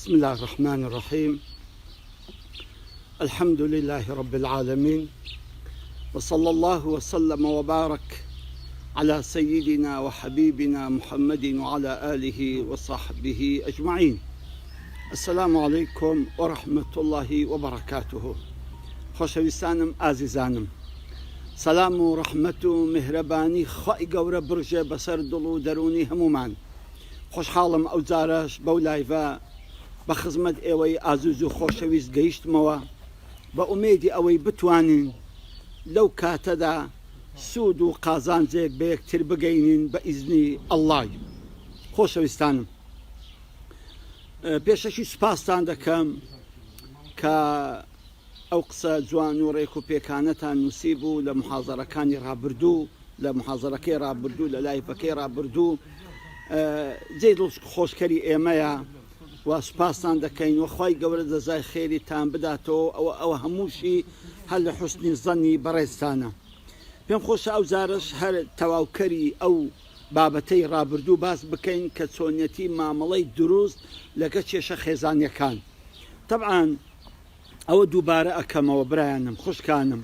بسم الله الرحمن الرحيم. الحمد لله رب العالمين، وصلى الله وسلم وبارك على سيدنا وحبيبنا محمد وعلى آله وصحبه أجمعين. السلام عليكم ورحمة الله وبركاته. خوشویستانم عزیزانم، سلام و رحمت و مهربانی خی گەورە برژێ بەسەر دڵ و دەرونی هەمومان. خۆشحاڵم ئەو جارەش بەو لایڤە بە خزمەت ئێوەی ئازوز و خۆشەویست گەیشتمەوە بە ئومێدی ئەوەی بتوانین لەو کاتەدا سوود و قازانجێک بە یەکتر بگەینین بە ئیزنی ئەڵڵای. خۆشەویستانم، پێشەکی سوپاسان دەکەم کە ئەو قسە جوان و ڕێک و پێکانەتان نووسی بوو لە محازەرەکانی ڕابردوو، لە محازەرەکەی ڕابردوو، لە لایڤەکەی ڕابردوو. جێ دڵ خۆشکەری ئێمەیە و سوپاسان دەکەین و خی گەورە جەزای خێریتان بداتەوە. ئەوە هەمووشی هەر لە حوسنی زەنی بەڕێزتانە. پێم خۆشە ئەو جارش هەر تەواوکەری ئەو بابەتەی ڕابردوو باس بکەین کە چۆنیەتی مامەڵەی دروست لەگە کێشە خێزانیەکان. طبعاً ئەوە دووبارە ئەکەمەوە برایانم، خوشکانم،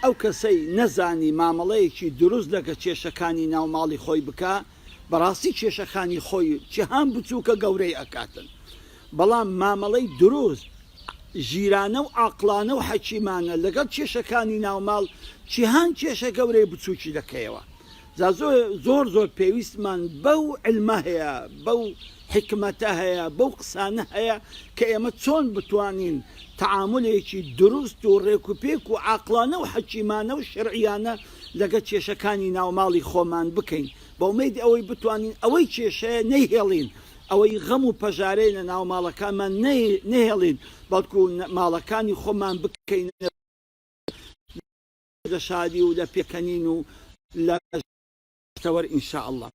ئەو کەسەی نەزانی مامەڵەیەکی دروست لەگە کێشەکانی ناوماڵی خۆی بکە، بەڕاستی کێشەکانی خۆی جیهان بچووکە گەورەی ئەکاتن. بەڵام مامەڵەی دروست ژیرانە و عاقلانە و حەکیمانە لەگەڵ کێشەکانی ناوماڵ جیهان کێشە گەورەی بچووکی دەکەیەوە. زۆر پێویستمان بەو علمە هەیە، بەو حکمەتە هەیە، بەو قسانە هەیە کە ئێمە چۆن بتوانین تەعاملێکی دروست و ڕێکوپێک و عاقلانە و حەکیمانە و شەرعیانە لەگە کێشەکانی ناوماڵی خۆمان بکەین، بە ئومێدی ئەوەی بتوانین ئەوەی کێشەیە نەیهێڵین، ئەوەی غەم و پەژارەی لە ناو ماڵەکانمان نەهێڵین، بەڵکو ماڵەکانی خۆمان بکەین لە شادی و لە پێکەنین و لە تەوەر ئینشاء الله.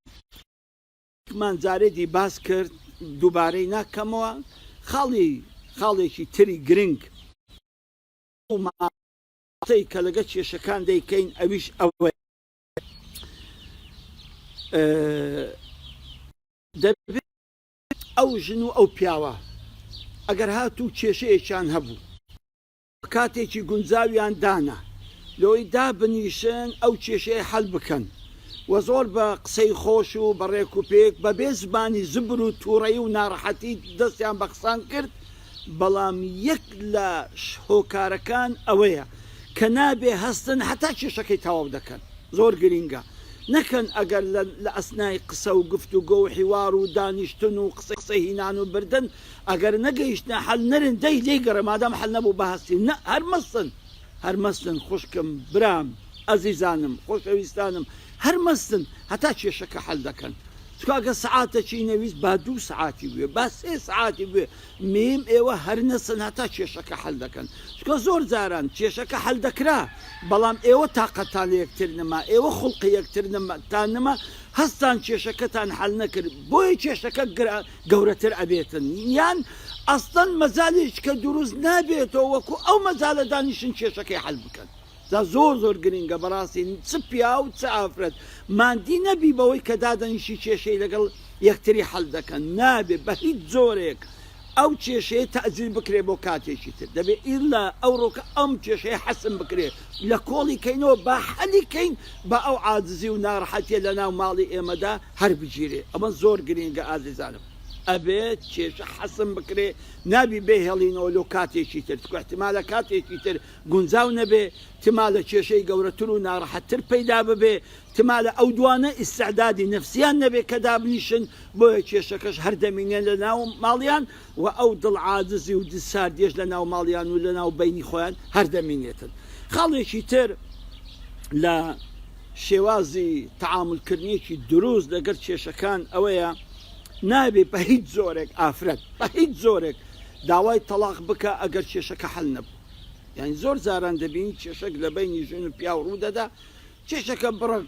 مان جارێکی باس کرد، دووبارەی ناکەمەوە، خاڵێکی تری گرنگ ماڵەی کە لەگە کێشەکان دەیکەین ئەویش ئەوە دەبێت ئەو ژن و ئەو پیاوە ئەگەر هاتوو کێشەیەکیان هەبوو کاتێکی گونجاویان دانا لەوەی دابنیشن ئەو کێشەیە حەل بکەن و زۆر بە قسەی خۆش و بە ڕێک و پێک بەبێ زمانی زبر و تووڕەیی و ناڕەحەتی دەستیان بە قسان کرد. بەڵام یەک لە هۆکارەکان ئەوەیە کە نابێ هەستن هەتا کێشەکەی تەواو دەکەن. زۆر گرینگە نەکەن ئەگەر لە ئەسنای قسە و گفتوگۆ و حیوار و دانیشتن و قسە هینان و بردن ئەگەر نەگەیشتە حەل نەرن دەی گەڕە مادام حەل نەبوو بەهەستی نە هەرمەستن خوشکم، برام، ئەزیزانم، خۆشەویستانم، هەرمەستن هەتا کێشەکە حەل دەکەن. چکاگە سعاتەکی نەویست با 2 سعاتی بوێ، با 3 سعاتی بوێ، میم ئێوە هەر نەسن هەتا کێشەکە حەل دەکەن. چکە زۆر جاران کێشەکە حەل دەکرا، بەڵام ئێوە تاقەتان لە یەکتر نەما، ئێوە خوڵقی یەکتر نەما، هەستان کێشەکەتان حەل نەکرد، بۆیە کێشەکە گەورەتر ئەبێتن. یان ئەستەن مەزالێک کە دروست نابێتەوە وەکو ئەو مەزالە دانیشن کێشەکەی حەل بکەن. زۆر گرینگە بەڕاستی چ پیا و چ ئافرەت مادی نەبی بەوەی کە دادەنیشی کێشەی لەگەڵ یەکتری حەل دەکەن، نابێت بە هیچ زۆرێک ئەو کێشەیە تەعجیل بکرێ بۆ کاتێکی تر. دەبێت ئیلا ئەو ڕۆکە ئەم کێشەیە حەسم بکرێ لە کۆڵی کەینەوە با حەلی کەین بە ئەو عاجزی و ناڕەحەتیە لە ناو ماڵی ئێمەدا هەر بگیرێ. ئەمە زۆر گرینگە ئازیزانم، ئەبێت کێشە حەسم بکرێ، نابی بێهێڵینەوە لۆ کاتێکی تر، چکە احتیمالە کاتێکی تر گونجاو نەبێ، احتیمالە کێشەی گەورەتر و ناڕەحەتتر پەیدا ببێ، احتیمالە ئەو دوانە ئیستعدادی نەفسیان نەبێ کە دابنیشن، بۆیە کێشەکەش هەردەمینێن لە ناو ماڵیان و ئەو دڵ عاجزی و دیساردێش لە ناو ماڵیان و لە ناو بینی خۆیان هەردەمینێتن. خاڵێکی تر لە شێوازی تەعاملکردنیەکی دروست لەگەر کێشەکان ئەوەیە نابێ بە هیچ زۆرێک ئافرەت بە هیچ زۆرێک داوای تەلاق بکە ئەگەر کێشەکە حەل نەبوو. یعنی زۆر جاران دەبینی کێشەک لە بینی ژن و پیا و ڕوودەدا، کێشەکە بڕە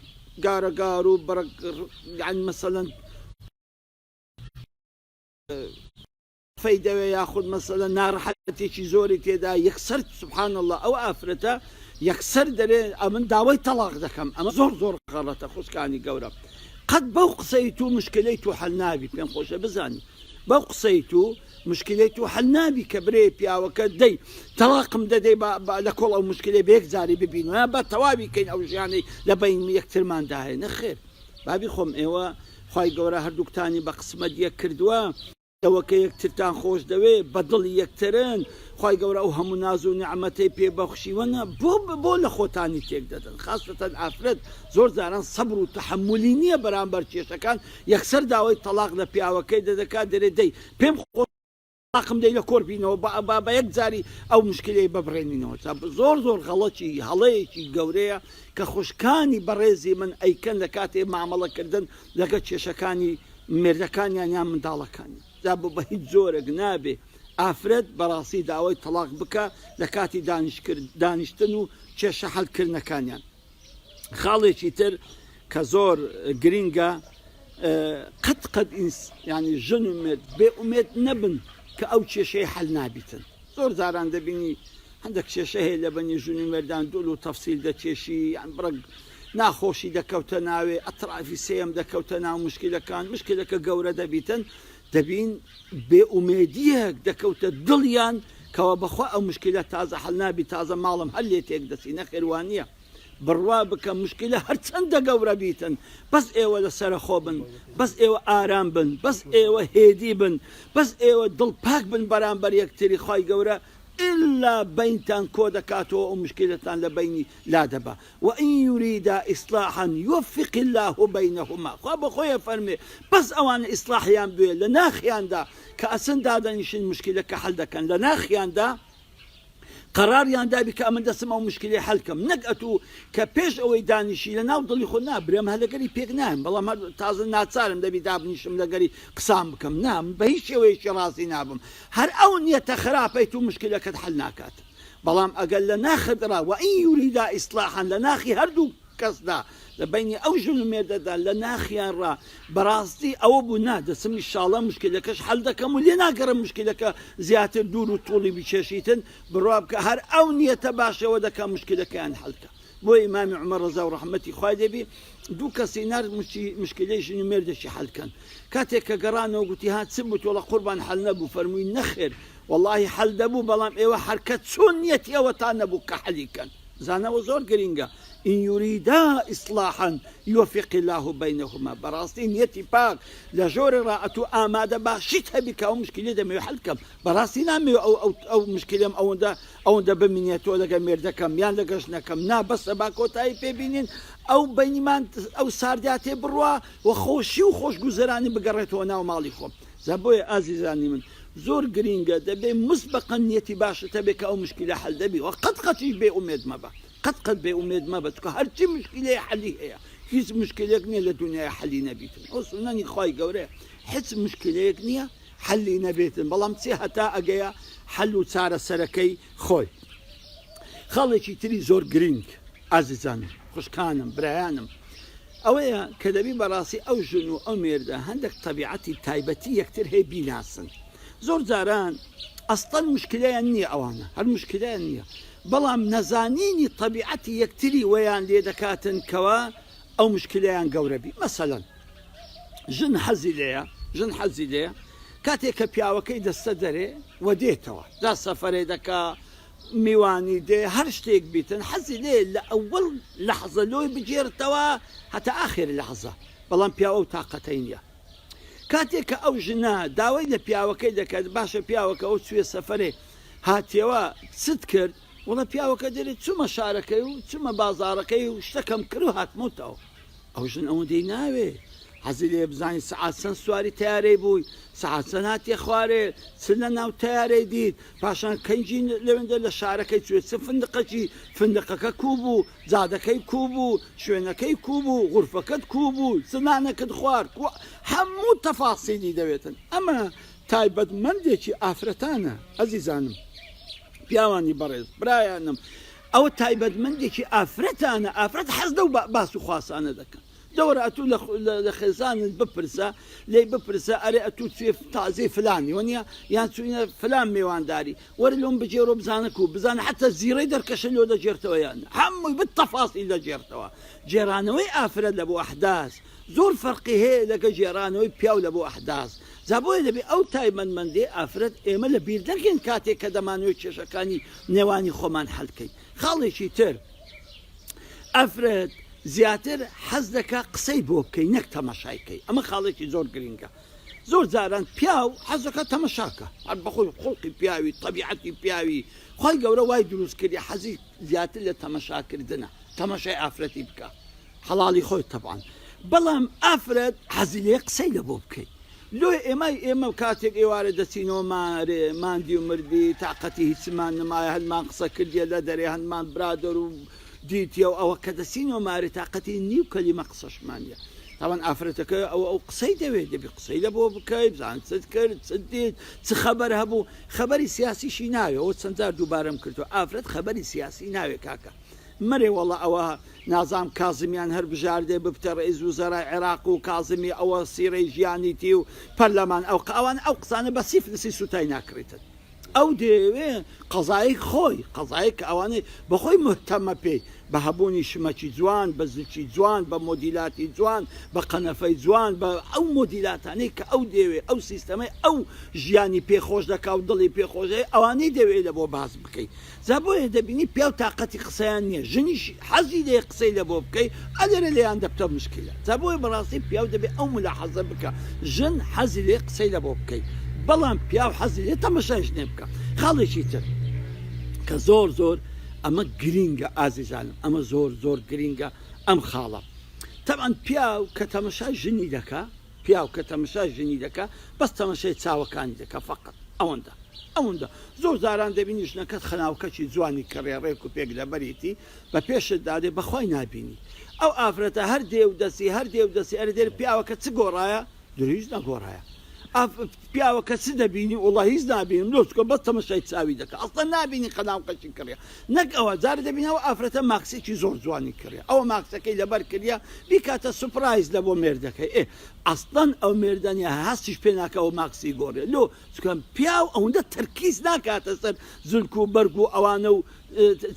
گارەگار و بڕە یعنی مەسەلەن فەیدەوێ یاخود مەسەلەن ناڕەحەتێکی زۆری تێدا یەکسەر سوبحان الله ئەو ئافرەتە یەکسەر دەرێ ئەمن داوای تەلاق دەکەم. ئەمە زۆر غەڵەتە خوشکانی گەورە. قەت بەو قسەی تو مشکلەی تو حەل نابی، پێم خۆشە بزانی بەو قسەی تو مشکلەی تو هەل نابی کە برێ پیاوەکە دەی تەلاقم دەدەی لە کۆڵ ئەو مشکلەی بە یەک جاری ببینەوە بە تەواوی کەین ئەو ژیانەی لە بین یەکترمانداهەیە نەخێر بابی خۆم ئێوە خی گەورە هەردووکتانی بە قسمەت یەک کردووە ئەوە کە یەکترتان خۆش دەوێ بە دڵی یەکترن خی گەورە ئەو هەموو ناز و نعمەتەی پێبەخشیوەنە بۆ لە خۆتانی تێک دەدەن خاستەن ئافرەت زۆر جاران سەبر و تەحملی نییە بەرامبەر کێشەکان یەکسەر داوای تەلاق لە پیاوەکەی دەدەکات دەرێ دەی پێم خۆم دەی لە کۆربینەوە بە یەک جاری ئەو مشکلەی ببڕێنینەوە زۆر غەڵەتی هەڵەیەکی گەورەیە کە خوشکانی بەڕێزی من ئەیکەن لە کاتێ مامەڵەکردن لەگە کێشەکانی مێردەکانیان یان منداڵەکانی دا بە هیچ زۆرێک نابێ ئافرەت بەڕاستی داوای تەلاق بکە لە کاتی دانیشتن و کێشە هەڵکردنەکانیان خاڵێکی تر کە زۆر گرینگە قەت ینی ژن و مرد بێ ئومێد نەبن کە ئەو کێشەی هەل نابیتن زۆر جاران دەبینی هەندێک کێشە هەیە لە بەنی ژنی مردان دوول و تەفسیل دەکێشی یان بڕک ناخۆشی دەکەوتە ناوێ ئەترافی سێم دەکەوتە ناو مشکلەکان مشکلەکە گەورە دەبیتن دەبین بێ ئومێدیەک دەکەوتە دڵیان کەەوە بەخوا ئەو مشکلە تازە هەل نابی تازە ماڵم هەل لێ تێک دەسی نەخێوانیە بڕوا بکە مشکلە هەرچەندە گەورە بیتن بەس ئێوە لەسرە خۆ بن بەس ئێوە ئارام بن بەس ئێوە هێدی بن بەس ئێوە دڵپاک بن بەرامبەر یەکتری خی گەورە إلا بينتان كودا كاتو أو مشكلة لبيني لا دبا وإن يريد إصلاحا يوفق الله بينهما خواب خويا فرمي بس أوان إصلاح يان بيه لناخيان دا كأسن دادا نشين مشكلة كحل دا كان لناخيان دا قرار یان دابی کە ئەمە دەسم ئەو مشکلی حەلکەم نەک ئەتوو کە پێش ئەوەی دانیشی لە ناو دڵی خۆ نابرێم هەلەگەری پێک نایم بەڵام تازە ناچارم دەبی دابنیشم لەگەری قسام بکەم نام بە هیچ شێوەیەکی ڕاستی نابم هەر ئەو نیەتە خراپەی تو مشکلەکەت حەل ناکات بەڵام ئەگەر لە ناخدرا وئین یوریدا ئیسلاحا لە ناخی هەردوو کەسدا لە بینی ئەو ژن و مێردەدا لە ناخیان ڕا بەڕاستی ئەوە بوو نادەسم ئینشاڵڵا مشکلەکەش حەل دەکەم و لێ ناگەڕم مشکلەکە زیاتر دوور و توڵی بچێشیتن بڕوا بکە هەر ئەو نیەتە باشەوە دەکەم مشکلەکەیان حەلکە بۆ ئیمامی عومەر ڕەزا و ڕەحمەتی خوای دەبی دوو کەسی نار مشکلەی ژن و مێردەشی حەلکەن کاتێک کە گەڕانەوە گوتی ها چ بوو تۆڵە قوربان حەل نەبوو فەرمووی نەخێر واللهی حەل دەبوو بەڵام ئێوە هەرکە چۆن نیەتی ئەوەتان نەبوو کە حەلیکەن زانەوە زۆر گرینگە إن يريدا إصلاحا يوفق الله بينهما براستي نيتي باك لجور راءتو آمادة باشيتها بك أو مشكلة دم يحلكم براستي نامي أو مشكلة أو دا بمنيتو لغا ميردكم يان لغشنكم نا بس باكو تاي ببينين أو بينمان أو سارداتي بروا وخوشي وخوش گوزراني بقريتو ناو ماليكم زبوي عزيزاني من زور گرینگە دەبێ مسبقا نیەتی باشتە بێ کە ئەو مشکلە حەل دەبی و قەتیش بێ ئومێد مەبە قەت بێ ئومێد مەبە چکە هەرچی مشکلەیە حەلی هەیە هیچ مشکلێک نییە لە دنیای حەلی نەبیتن ئەو سونەنی خی گەورەیە هیچ مشکلەیەک نییە حەلی نەبێتن بەڵام چێ هەتا ئەگەیە حەل و چارەسەرەکەی خۆی خەڵێکی تری زۆر گرنگ ئازیزانم خوشکانم برایانم ئەوەیە کە دەبی بەڕاستی ئەو ژن و ئەو مێردە هەندێک تەبیعەتی تایبەتی یەکتر هەیە بیناسن زۆر جاران ئەستەن مشکلەیان نییە ئەوانە هەر مشکلەیان نییە بەڵام نەزانینی طبیعەتی یەکتری وەیان لێ دەکاتن کەوە ئەو مشکلەیان گەورەبی مەسەلەن ژن حەزی لێیە کاتێک کە پیاوەکەی دەستە دەرێ و دێتەوە دا سەفەرێ دەکا میوانی دێ هەر شتێک بیتن حەزی لێ لە ئەوەڵ لەحزە لۆی بجێرتەوە هەتا ئاخر لەحزە بەڵام پیاوە و تااقەتەی نییە کاتێک کە ئەو ژنە داوای لە پیاوەکەی دەکات باشە پیاوەکە ئەو سوێ سەفەرێ هاتیەوە چت کرد وڵە پیاوەکە دەرێت چوومە شارەکەی و چوومە بازارەکەی و شتەکەم کرد و هاتمەوتەوە ئەو ژن ئەوە دەی ناوێ حەزی لێ بزانین سەعات چەند سواری تیارەی بووی سەعات چەند هاتیە خوارێ چ لە ناو تیارەی دیت پاشان کەنجی لەوێندە لە شارەکەی چوێت چ فندقەکە کوو بوو جادەکەی کوو بوو شوێنەکەی کوو بوو غورفەکەت کوو بوو چنانەکەت خوارد هەموو تەفاسیلی دەوێتن ئەمە تایبەتمەندێکی ئافرەتانە ئەزیزانم پیاوانی بەڕێز برایانم ئەوە تایبەتمەندێکی ئافرەتانە ئافرەت حەز دە و باس و خواسانە دەکەن دەوەرە ئەتوو لە خێزانت بپرسە لێ بپرسە ئەرێ ئەتوو توێ تازەی فلانی وەنیە یان چوینە فلان میێوانداری وەرە لۆم بجێڕۆ بزانە و بزانە حتى زیرەی دەرکەشە لۆ دەجێرتەوە یان هەمووی بتەفاسی دەجێرتەوە جێرانەوەی ئافرەت لە بۆ ئەحداث زۆر فەرقی هەیە لەگە جێرانەوەی پیاو لە بۆ ئەحداث جا بۆیە دەبێ ئەو تایبەتمەندی ئافرەت ئێمە لە بیر دەکەین کاتێک کە دەمانەوێت کێشەکانی نێوانی خۆمان هەڵکەین. خاڵێکی تر ئەفرەت زیاتر حەز دەکا قسەی بۆ بکەی نەک تەماشایکەی، ئەمە خاڵێکی زۆر گرنگە. زۆر جاران پیاو حەز دەکا تەماشاکە، هەر بەخۆی خوڵقی پیاوی تەبیعەتی پیاوی خۆی گەورە وای دروست کردی حەزی زیاتر لە تەماشاکردنە، تەماشای ئافرەتی بکە حەڵاڵی خۆی تەبعان. بەڵام ئافرەت حەزی لێ قسەی لە بۆ بکەی. لۆی ئێمە کاتێک ئێوارە دەچینەوە مارێ ماندی و مردی تااقەتی هیچمان نمایە هەلمان قسە کردیە لە دەرێ هەنمان برادر و دیتیە و ئەوە کە دەچینەوە مارێ تااقەتی نیو کەلیمە قسەشمانە. تاوان ئافرەتەکە ئەو قسەی دەوێت دەبی قسەی لە بۆ بکەی بزان چت کرد چ دیت چ خەبەر هەبوو خەبەری سیاسیشی ناوێ ئەوە چەندجار دووبارەم کردووە ئافرەت خەبەری سیاسی ناوێت کاکە مرێ وەڵە ئەوە نازام کازمیان هەر بژاردێ ببتە ڕێز وزەرای عێراق و کازمی ئەوە سیرەی ژیانیتی و پەرلەمان ئەوان ئەو قسانە بە سیفلسی سوتای ناکرێتن. ئەو دەوێ قەزایی خۆی قەزایی کە ئەوانەی بەخۆی مهتەمە پێی بە هەبوونی شمەکی جوان بە زلکی جوان بە مۆدیلاتی جوان بە قەنەفەی جوان بە ئەو مۆدیلاتانەی کە ئەو دەوێ ئەو سیستەمەی ئەو ژیانی پێخۆش دەکا و دڵی پێخۆشەیە ئەوانەی دەوێت لە بۆ باز بکەیت. جا بۆیە دەبینی پیا و تااقەتی قسەیان نییە ژنیش حەزی لێ قسەی لە بۆ بکەیت ئەلێرە لێیان دەبتە مشکلە. جا بۆیە بەڕاستی پیا و دەبێت ئەو ملاحەزە بکە ژن حەزی لێ قسەی لە بۆ بکەیت بەڵام پیا و حەزی لێ تەماشایش نێ بکە. خاڵێکی تر کە زۆر زۆر ئەمە گرینگە ئازیزانم ئەمە زۆر زۆر گرینگە ئەم خاڵە. تەبعاً پیاو کە تەماشای ژنی دەکا پیاو کە تەماشای ژنی دەکا بەس تەماشای چاوەکانی دەکا فقط ئەوەندە زۆر زاران دەبینی ژنەکەت خەناوکەکی جوانی کڕێ ڕێک و پێک لەبەریتی بە پێشت دادێ بەخۆی نابینی ئەو ئافرەتە هەر دێ و دەسی ئەرە دێر پیاوەکە چ گۆڕایە درویش نەگۆڕایە پیاوەکە چ دەبینی وڵی هیچ نبینم لۆچکە بە تەمەشای چاوی دەکە ئەستا نبینی خەناوکەشی کڕێ نەک ئەوە جارە دەبینەوە ئافرەتە ماکسێکی زۆر جوانی کڕێ ئەوە ماکسەکەی لەبەر کردیا بیکاتە سوپرایز لە بۆ مێردەکەی ئەستان ئەو مێردەنیە هەستیش پێ ناکەەوە ماکسی گۆڕێ لۆ چکەم پیاو ئەوەندە تەرکیز ناکاتە سەر زلک و بەرگ و ئەوانە و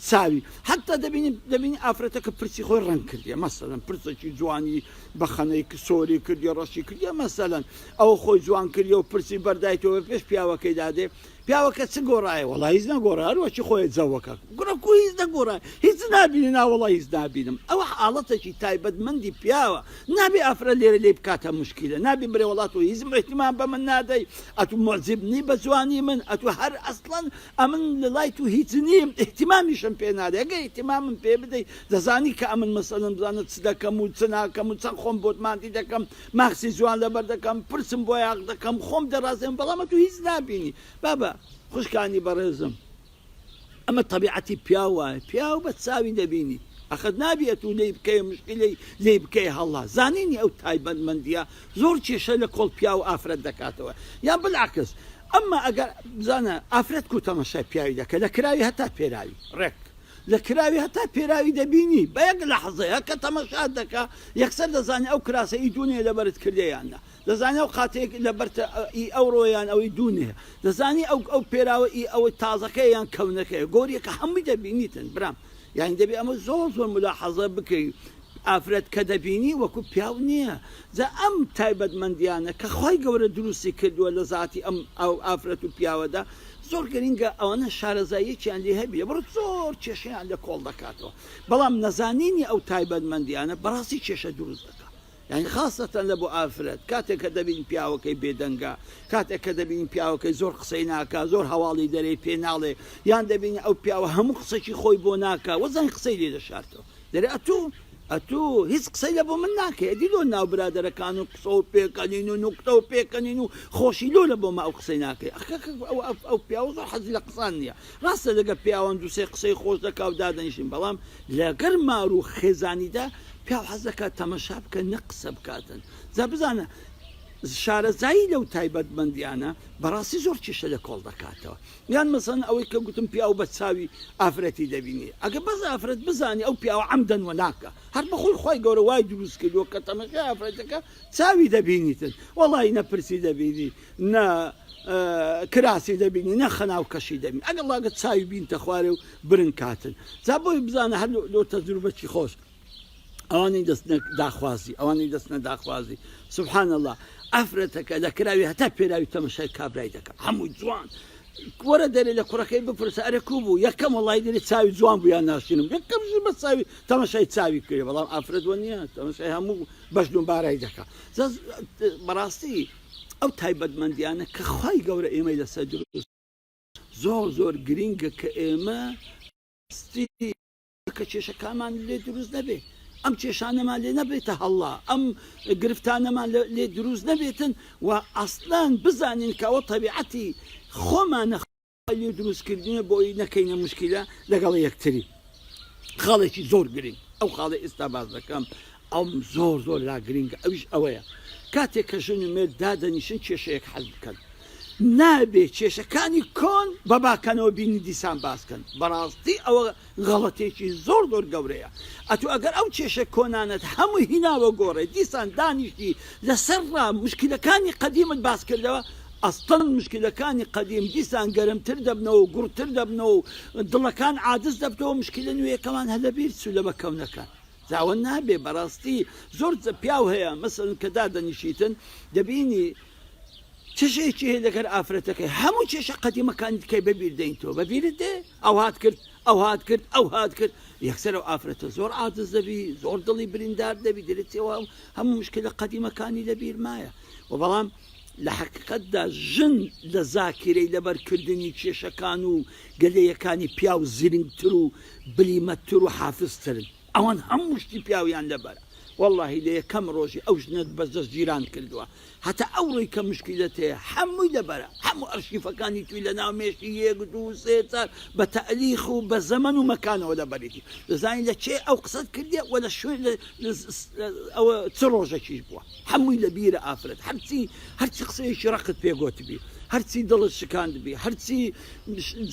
چاوی حتا دەبینی ئافرەتەکە پرسی خۆی ڕەنگ کردیە مەسەلەن پرسێکی جوانی بەخەنەی سۆری کردی ڕەشی کردیە مەسەلەن ئەوە خۆی جوان کردی و پرسی بەردایتەوە پێش پیاوەکەی دادێ پیاوەکە چ گۆڕایە وڵی هیچ نەگۆڕە هەروەچی خۆی جەوەکە گوڕکو هیچ نەگۆڕە هیچ نبینی ناوەڵی هیچ نبینم ئەوە حاڵەتێکی تایبەتمەندی پیاوە نابێ ئافرە لێرە لێ بکاتە مشکلە نابێ بڕێ وڵات و هیچ احتیمام بە من نادەی ئەتو مۆزیبنی بە جوانی من ئەتو هەر ئەسڵەن ئەمن لە لای تو هیچ نیم احتیمامیشم پێ نادێ ئەگەر احتیمامم پێ بدەی دەزانی کە ئەمن مەسەلەن بزانت چ دەکەم و چ ناکەم و چەند خۆم بۆت مادی دەکەم ماخسی جوان لەبەر دەکەم پرسم بۆ یاق دەکەم خۆم دەڕازێم بەڵام تو هیچ نبینی بابە خوشکانی بەڕێزم ئەمە تەبیعەتی پیاوە پیاو بە چاوی دەبینی ئەخەت نابێت و لێی بکەی مشکلەی لێی بکەی هەڵا زانینی ئەو تایبەتمەندیە زۆر کێشە لە کۆڵ پیا و ئافرەت دەکاتەوە یان بالعکس ئەمما ئەگەر بزانە ئافرەت کو تەماشای پیاوی دەکە لە کراوی هەتا پێراوی ڕێک لە کراوی هەتا پێراوی دەبینی بە یەک لەحظەیە کە تەماشات دەکا یەکسەر دەزانێت ئەو کراسە ئی دوونێ لەبەرت کردەیاننا دەزانێت ئەو قاتێک لەبەر ئەوڕۆیان ئەوەی دوونێ دەزانی ئەو پێراوە ئی ئەوە تازەکەیان کەونەکەی گۆریەکە هەمووی دەبینیتن برام یعنی دەبێ ئەمە زۆر زۆر ملاحەزە بکەی ئافرەت کە دەبینی وەکو پیاو نییە جا ئەم تایبەتمەندیانە کە خۆی گەورە دروستی کردووە لە ذاتی ئەم ئەو ئافرەت و پیاوەدا زۆر گرنگە ئەوانە شارەزاییەکیان لێ هەبێ بڕ زۆر کێشەیان لە کۆڵ دەکاتەوە بەڵام نەزانینی ئەو تایبەتمەندیانە بەڕاستی کێشە دروست دەکات یعنی خاصەتەن لە بۆ ئافرەت کاتێک کە دەبین پیاوەکەی بێدەنگە کاتێک کە دەبین پیاوەکەی زۆر قسەی ناکە زۆر هەواڵی دەرەی پێ ناڵێ یان دەبینی ئەو پیاوە هەموو قسەی خۆی بۆ ناکە وەزان قسەی لێ دەشارتەوە دەرێ ئەتوو هیچ قسەی لە بۆ من ناکە دیلۆ ناو برادەرەکان و قسە و پێکەنین و نوکتە و پێکەنین و خۆشی لۆ لە بۆمە ئەو قسەی ناکەی ئەو پیاوە زۆر حەزی لە قسان نییە ڕاستە لەگە پیاوان دووسێ قسەی خۆش دەکا و دادەنیشین بەڵام لەگەر مار و خێزانیدا پیاو حەز دەکات تەماشا بکە نە قسە بکاتن جا بزانە شارەزایی لەو تایبەتمەندیانە بەڕاستی زۆر کێشە لە کۆڵ دەکاتەوە یان مەسەن ئەوەی کە گوتم پیاو بە چاوی ئافرەتی دەبینی ئەگە بەز ئافرەت بزانی ئەو پیاوە عەمدەن وە ناکە هەر بەخۆی خۆی گەورە وای دروست کردووە کە تەماشای ئافرەتەکە چاوی دەبینیتن وەڵی نە پرسی دەبینی نە کراسی دەبینی نە خەناوکەشی دەبینی ئەگەر لاگە چاوی بینتە خوارێ و برن کاتن جا بۆی بزانە هەر لۆ تەجروبەی خۆش ئەوانەی دەستنە داخوازی ئەوانەی دەستنە داخوازی سبحان الله ئافرەتەکە لە کراوی هەتا پێراوی تەمەشای کابرای دەکەم هەمووی جوان وەرە دەرێ لە کوڕەکەی بپرسە ئەرە کوو بوو یەکەم وەڵای دەرێ چاوی جوان بوو یان ناشینم یەکەم بە چاوی تەمەشای چاوی کرێ بەڵام ئافرەت وە نییە تەمەشای هەموو بەشدون بارای دەکە بەڕاستی ئەو تایبەتمەندیانە کە خوای گەورە ئێمەی لەسەر دروست زۆر گرینگە کە ئێمە کە کێشەکانمان لێ دروست نەبێ ئەم کێشانەمان لێ نەبێتە هەڵا ئەم گرفتانەمان لێ دروست نەبێتن و ئەسڵان بزانین کەەوە تەبیعەتی خۆمانە لێ دروستکردنە بۆی نەکەینە مشکلە لەگەڵ یەکتری خاڵێکی زۆر گرنگ ئەو خاڵی ئێستا باز دەکەم ئەم زۆر لا گرنگە ئەویش ئەوەیە کاتێک کە ژن و مێرد دادەنیشن کێشەیەک حەل بکەن نابێ کێشەکانی کۆن بەباکەنەوە بینی دیسان باسکەن بەڕاستی ئەوە غەڵەتێکی زۆر گەورەیە ئەتو ئەگەر ئەو کێشە کۆنانت هەمووی هیناوە گۆڕێ دیسان دانیشتی لەسەرڕا مشکلەکانی قەدیمت باس کردەوە ئەستڵ مشکلەکانی قەدیم دیسان گەرمتر دەبنەوە و گوڕتر دەبنەوە و دڵەکان عادز دەبتەوە مشکلە نوێیەکەمان هەلەبیر چوو لە بەکەونەکان زاوە نابێ بەڕاستی زۆر پیاو هەیە مەسەڵەن کە دادەنیشیتن دەبینی چشێکی هەیە لەگەر ئافرەتەکەی هەموو کێشە قەدیمەکانی تکەی بەبیر دەینەوە بەبیرت دێ ئەو هات کرد ئەو هات کرد یەکسەر ئەو ئافرەتە زۆر عاجز دەبی زۆر دڵی بریندار دەبی دەرێتەوە هەموو مشکلە قەدیمەکانی لەبیر مایە و بەڵام لە حقیقەتدا ژن لە زاکرەی لەبەرکردنی کێشەکان و گەلەیەکانی پیاو زرنگتر و بلیمەتتر و حافزترن ئەوان هەموو شتی پیاویان لەبەرە واللهی لە یەکەم ڕۆژی ئەو ژنت بەزەست جیران کردووە هەتا ئەو ڕۆی کە مشکلت هەیە هەمووی لەبەرە هەموو ئەرشیفەکانی توی لە ناو مێشتی یەک دوو سێ چار بە تەعلیخ و بە زەمەن و مەکانەوە لەبەرێتی دەزانین لە چێ ئەو قسەت کردێ و لە شوێن ئەوە چ ڕۆژێکیش بووە هەمووی لە بیرە ئافرەت هەرچی قسەیەکی ڕقت پێگوتبی هەرچی دڵت شکاندبی هەرچی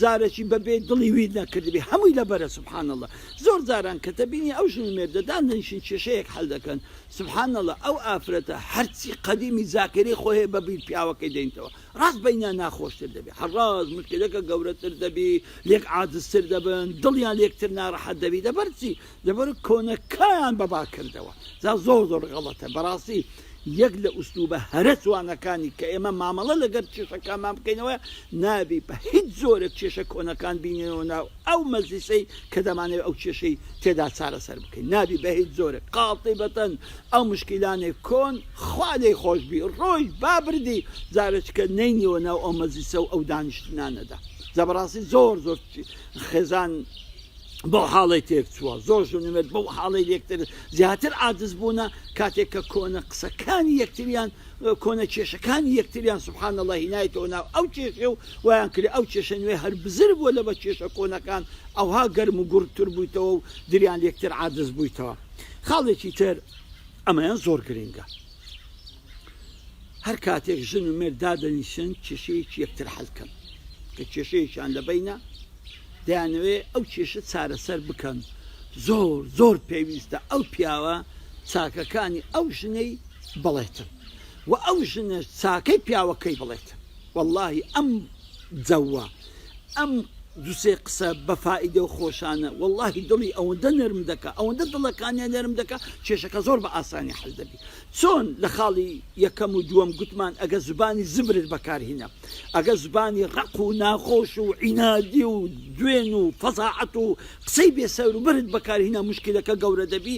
جارێکی بەبێ دڵی وی نەکردبی هەمووی لەبەرە سبحان الله زۆر جاران کە تەبینی ئەو ژن مێردە دانیشین کێشەیەک حەل دەکەن سبحان الله ئەو ئافرەتە هەرچی قەدیمی زاکری خۆی بەبیر پیاوەکەی دەینەوە ڕاست بەینە ناخۆشتر دەبێ هەڕاز مشکلەکە گەورەتر دەبی لێک عاجزتر دەبن دڵیان لێکتر ناڕەحەت دەبی دەبەرچی دەبەر کۆنەکەیان بەبا کردەوە زۆر غەڵەتە بەڕاستی یەک لە ئوسلوبە هەرە جوانەکانی کە ئێمە مامەڵە لەگەر کێشەکانمان بکەینەوە نابی بە هیچ زۆرە کێشە کۆنەکان بینێنەوە ناو ئەو مەزلیسەی کە دەمانێت ئەو کێشەی تێدا چارەسەر بکەین نابی بە هیچ زۆرە قاڵتیبەتەن ئەو مشکلانێک کۆن خوا لێی خۆشبی ڕۆی بابردی جارێککە نەینەوە ناو ئەو مەزلیسە و ئەو دانیشتنانەدا زەبڕاستی زۆر خێزان بۆ حاڵی تێک چووە زۆر ژنوێت بەو حاڵی یەکتر زیاتر عاجز بوونە کاتێک کە کۆنە قسەکانی یەکتریان کۆنە کێشەکانی یەکتریان سبحان الله هینایەتەوە ناو ئەو کێشە و ویان کرد ئەو کێشە نوێ هەر بزر بووە لە بە کێشە کۆنەکان ئەوها گەرم و گورتتر بوویتەوە و دریان یەکتر عاجز بوویتەوە خاڵێکی تر ئەمەیان زۆر گرنگە هەر کاتێک ژن و مێرد دادەنیشن کێشەیەکی یەکتر حەلکەن کە کێشەیەکیان لەبەینە دەیانەوێ ئەو کێشە چارەسەر بکەن زۆر پێویستە ئەو پیاوە چاکەکانی ئەو ژنەی بڵێتن و ئەو ژنە چاکەی پیاوەکەی بڵێتن واللهی ئەم جەوە ئەم دووسێ قسە بەفائیدە و خۆشانە واللهی دڵی ئەوەندە نەرم دەکە ئەوەندە دڵەکانیان نەرم دەکە کێشەکە زۆر بە ئاسانی حەل دەبی چۆن لە خاڵی یەکەم و دووەم گوتمان ئەگە زبانی زبرت بەکارهینە ئەگە زبانی ڕق و ناخۆش و عینادی و دوێن و فەزاعەت و قسەی بێسەر و برت بەکارهینە مشکلەکە گەورە دەبی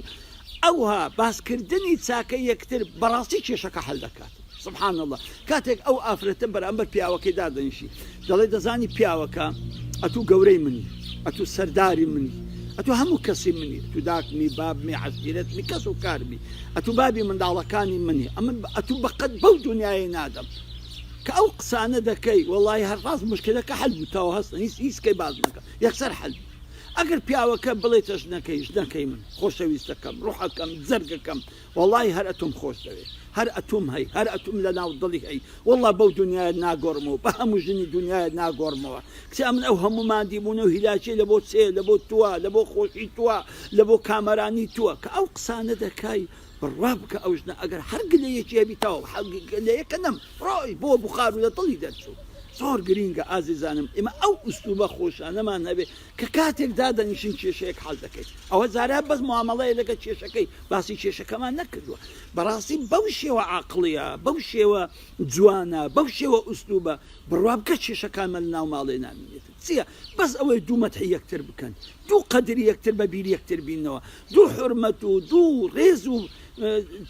ئەوها باسکردنی چاکە یەکتر بەڕاستی کێشەکە حەل دەکات سبحان الله کاتێک ئەو ئافرەتە بەرامبەر پیاوەکەی دادەنیشی دەڵێ دەزانی پیاوەکە ئەتوو گەورەی منی ئەتوو سەرداری منی ئەتوو هەموو کەسی منی تو داکمی بابمی عەزیرەتمی کەس و کارمی ئەتوو بابی منداڵەکانی منی ئەتوو بەقەت بەو دنیای نادەم کە ئەو قسانە دەکەی وەڵی هەر ڕاست مشکلەکە حەل بووتەوە هەستن هیچکەی باز نەکە یەکسەر حەل ئەگەر پیاوەکە بڵێتە ژنەکەی من خۆشەویستەکەم ڕوحەکەم جەرگەکەم وەڵی هەر ئەتۆم خۆش دەوێت هەر ئەتوم هەی هەر ئەتوم لە ناو دڵی هەی وەڵا بەو دنیای ناگۆڕمەوە بە هەموو ژنی دنیای ناگۆڕمەوە کچە من ئەو هەموو مادی بوون و هیلاچێ لە بۆ چێ لە بۆ تووە لە بۆ خۆشی تووە لە بۆ کامەرانی تووە کە ئەو قسانە دەکای بڕوا بکە ئەو ژنە ئەگەر هەر گلەیەکی هەبیتەوە گلەیەکە نەم ڕۆی بۆ بخار و لە دڵی دەرچوو زۆر گرینگە ئازیزانم ئێمە ئەو ئوستوبە خۆشانەمان هەبێ کە کاتێک دادەنیشن کێشەیەک حەڵ دەکەیت ئەوە زارا بەس معامەڵەیە لەگە کێشەکەی باسی کێشەکەمان نەکردووە بەڕاستی بەو شێوە عاقڵیە بەو شێوە جوانە بەو شێوە ئوستوبە بڕوا بکە کێشەکانمە لە ناو ماڵێ نامێنێت چییە بەس ئەوەی دوو مەدحی یەکتر بکەن دوو قەدری یەکتر بە بیر یەکتر بینەوە دوو حورمەت و دوو ڕێز و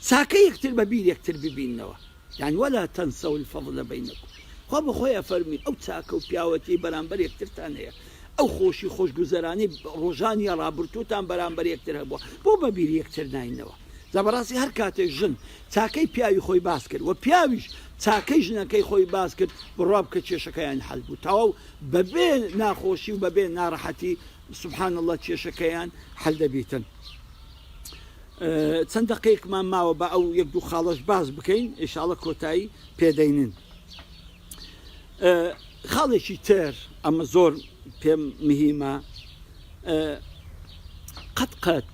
چاکە یەکتر بە بیر یەکتر ببینەوە يعني ولا تنسوا الفضل بينكم خۆ بەخۆیە فەرمی ئەو چاکە و پیاوەتی بەرامبەر یەکترتان هەیە ئەو خۆشی خۆشگوزەرانی ڕۆژانی ڕابردووتان بەرامبەر یەکتر هەبووە بۆ بەبیر یەکتر ناینەوە زەبەڕاستی هەر کاتێک ژن چاکەی پیاوی خۆی باس کرد و پیاویش چاکەی ژنەکەی خۆی باس کرد بڕوا بکە کێشەکەیان حەل بوو تەواو بەبێ ناخۆشی و بەبێ ناڕەحەتی سبحان الله کێشەکەیان حەل دەبیتن چەند دقەیەکمان ماوە بە ئەو یەک دوو خاڵەش باز بکەین ئینشاڵڵا کۆتایی پێدەینن خاڵێکی تر ئەمە زۆر پێم مهمە قەت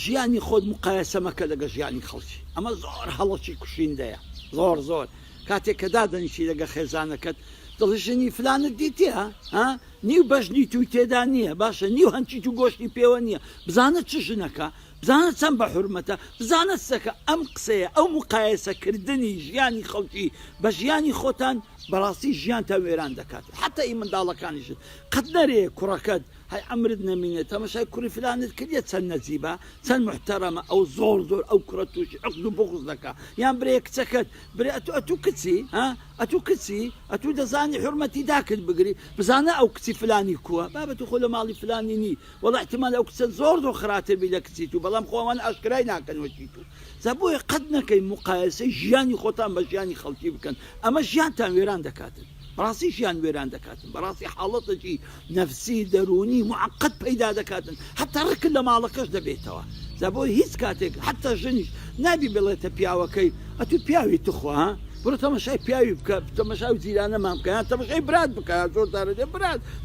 ژیانی خۆت مقایسە مەکە لەگە ژیانی خەڵکی ئەمە زۆر هەڵەکی کوشندەیە زۆر کاتێک کە دادەنیشی لەگە خێزانەکەت دڵژنی فلانت دیتە ها نیو بەشنی توی تێدا نییە باشە نیو هەنچی تو گۆشتی پێوە نییە بزانە چ ژنەکە بزانە چەند بە حورمەتە بزانە سەکە ئەم قسەیە ئەو مقایسەکردنی ژیانی خەڵکی بە ژیانی خۆتان بەڕاستی ژیان تا وێران دەکات حتا ئی منداڵەکانیشت قەت نەرێ کوڕەکەت هەی ئەمرت نەمینێت تەماشای کوڕی فلانت کردێت چەند نەجیبە چەند محتەرەمە ئەو زۆر او کوڕە تووشی عقد و بغض دەکا یان برێ کچەکەت برێ ئەتوو کچی ها ئەتوو کچی ئەتوو دەزانی حورمەتی داکرد بگری بزانە ئەو کچی فلانی کووە بابەت خۆ لە ماڵی فلانی نی وەڵا احتیمال ئەو کچە زۆر خراپتر بی لە کچی تو بەڵام خۆمان ئاشکرای ناکەن وەچی تو زەبۆی قەت نەکەی مقایسەی ژیانی خۆتان بە ژیانی خەڵکی بکەن ئەمە ژیانتان وێران دەکاتن بەڕاستی ژیان وێران دەکاتن بەڕاستی حاڵەتێکی نەفسی دەرونی معقد پەیدا دەکاتن حتا ڕکن لە ماڵەکەش دەبێتەوە زەبۆی هیچ کاتێک حتا ژنیش نابی بڵێتە پیاوەکەی ئەتوو پیاوی توخوا برو تەماشای پیاوی بکە تەماشای جیرانەمان بکە یان تەماشای برات بکە زۆر دارەدێ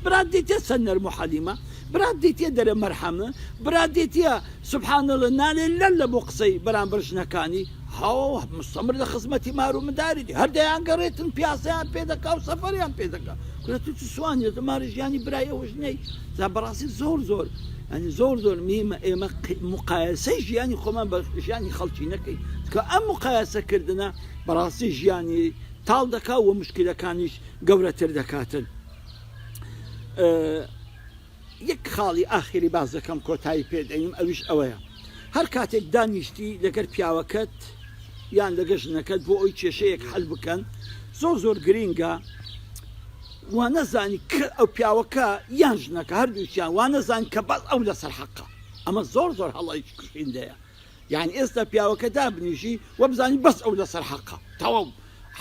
برات دیتێ چەند نەرم و حەلیمە برات دیتێ دەرە مەرحەمە برات دیتە سوبحان الله نالێ لە بۆ قسەی بەرامبەر ژنەکانی هاو مستەمر لە خزمەتی مار و منداریدی هەردەیان گەڕێتن پیاسەیان پێ دەکا و سەفەریان پێ دەکا کورە تو سوانیێتە ماری ژیانی برای ئەوەش نەی زا بەڕاستی زۆر ئەنی زۆر میمە ئێمە مقایسەی ژیانی خۆمان بە ژیانی خەڵکی نەکەین کە ئەم مقایسەکردنە بەڕاستی ژیانی تاڵ دەکا و مشکلەکانیش گەورەتر دەکاتن یەک خاڵی ئاخری باز دەکەم کۆتایی پێدەیم ئەویش ئەوەیە هەر کاتێک دانیشتی لەگەر پیاوەکەت یان لەگە ژنەکەت بۆ ئەوی کێشەیەک حەل بکەن زۆر گرینگە وا نەزانی کە ئەو پیاوەکە یان ژنەکە هەردووچیان وا نەزانی کە بەس ئەو لەسەر حەقە ئەمە زۆر هەڵەیەکی کوشندەیە یعنی ئێستا پیاوەکە دابنیژی وە بزانی بەس ئەو لەسەر حەقە تەواو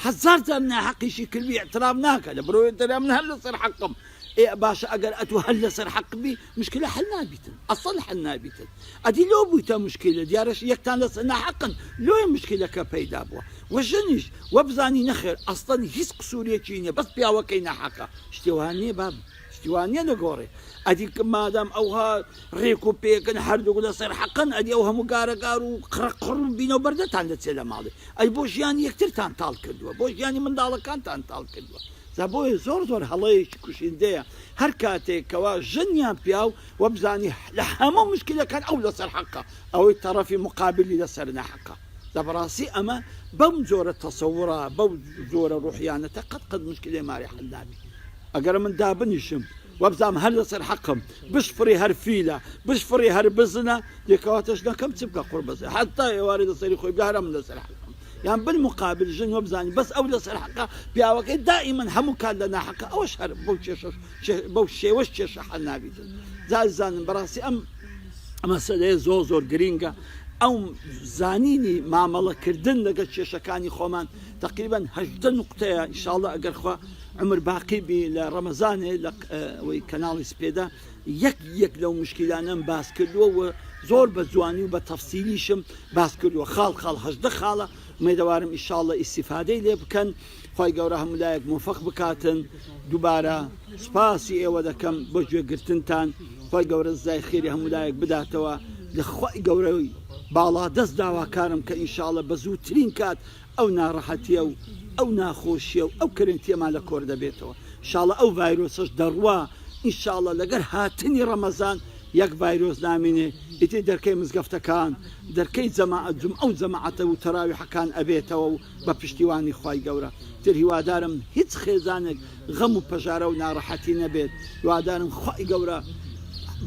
هەزار جار ناحەقیشی کردوی احترام ناکە لە بڕۆی دەرێ من هەر لەسەر حەقم باشە ئەگەر ئەتوو هەر لەسەر حەقبی مشکلە حەل نابیتن ئەسڵ حەل نابیتن ئەدی لۆ بوویتە مشکلە دیارەش یەکتان لەسەر ناحەقن لۆی مشکلەکە پەیدا بووە وە ژنیش وە بزانی نەخێر ئەسڵەن هیچ قسوورێکی نییە بەس پیاوەکەی ناحەقە شتێوان نییە باب شتیوان نییە نەگۆڕێ ئەدی مادام ئەوها ڕێک و پێکن هەردوو لەسەر حەقن ئەدی ئەو هەموو گارەگار و قڕ بینەوە بەردەتان دەچێت لە ماڵێ ئەی بۆ ژیانی یەکترتان تاڵ کردووە بۆ ژیانی منداڵەکانتان تاڵ کردووە زەبۆی زۆر هەڵەیەکی کوشندەیە هەر کاتێکەوە ژنیان پیاو وە بزانی لە هەموو مشکلەکان ئەو لەسەر حەقە ئەوەی تەرەفی مقابلی لەسەر نەحەقە دەبڕاستی ئەمە بەم جۆرە تەسەوڕە بەو جۆرە ڕوحیانەتە قەت مشکلەی ماری حەل نابی ئەگەر من دابنیشم وە بزانم هەر لەسەر حەقم بشفڕی هەر فیلە بشفڕی هەر بزنە یەکەواتەش نەکەم چ بکە قوڕ بەزێ حتا ئێوارەی لەسەری خۆی بهارم لەسەر حەقم یان بالمقابل ژن وە بزانی بەس ئەو لەسەر حەقە پیاوەکەی دائیمەن هەموو کات لە ناحەقە ئەوەش هەر بەو شێوەش کێشە حەل نابیتن زانم بەڕاستی ئەم مەسەلەیە زۆر گرینگە ئەو زانینی مامەڵەکردن لەگەڵ کێشەکانی خۆمان تقریبا 18 نقطەیە ئینشاڵڵا ئەگەر خوا عمر باقی بی لە ڕەمەزانێ لە ئەوەی کەناڵی سپێدا یەک لەو مشکلانەم باس کردووە و زۆر بە جوانی و بە تەفسیلیشم باس کردووە خاڵ 18 خاڵە مێدەوارم ئینشاڵڵا ئیسیفادەی لێ بکەن خی گەورە هەمولایەک موفق بکاتن دووبارە سپاسی ئێوە دەکەم بۆ گوێگرتنتان خی گەورە زای خێری هەمولایەک بداتەوە لە خی گەورەی باڵا دەست داواکارم کە ئینشاڵڵا بە زووترین کات ئەو ناڕەحەتیە و ئەو ناخۆشیە و ئەو کرنتیەمان لە کۆر دەبێتەوە ئینشاڵڵا ئەو ڤایرۆسەش دەڕوا ئینشاڵڵا لەگەر هاتنی ڕەمەزان یەک ڤایرۆس نامینێ ئیتر دەرکەی مزگەفتەکان دەرکەی ئەو جەماعەتە و تەراویحەکان ئەبێتەوە و بە پشتیوانی خوای گەورە تر هیوادارم هیچ خێزانێک غەم و پەژارە و ناڕەحەتی نەبێت هیوادارم خوای گەورە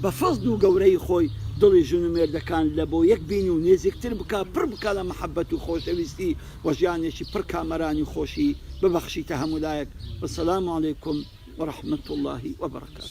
بە فەزل و گەورەی خۆی دڵی ژن و مێردەکان لە بۆ یەک بینی و نێزیکتر بکە پڕ بکە لە مەحەبەت و خۆشەویستی و ژیانێکی پڕ کامەرانی خۆشی ببەخشیتە هەمولایەک وەسەلام عەلەیکوم ورحمة الله وبركاته.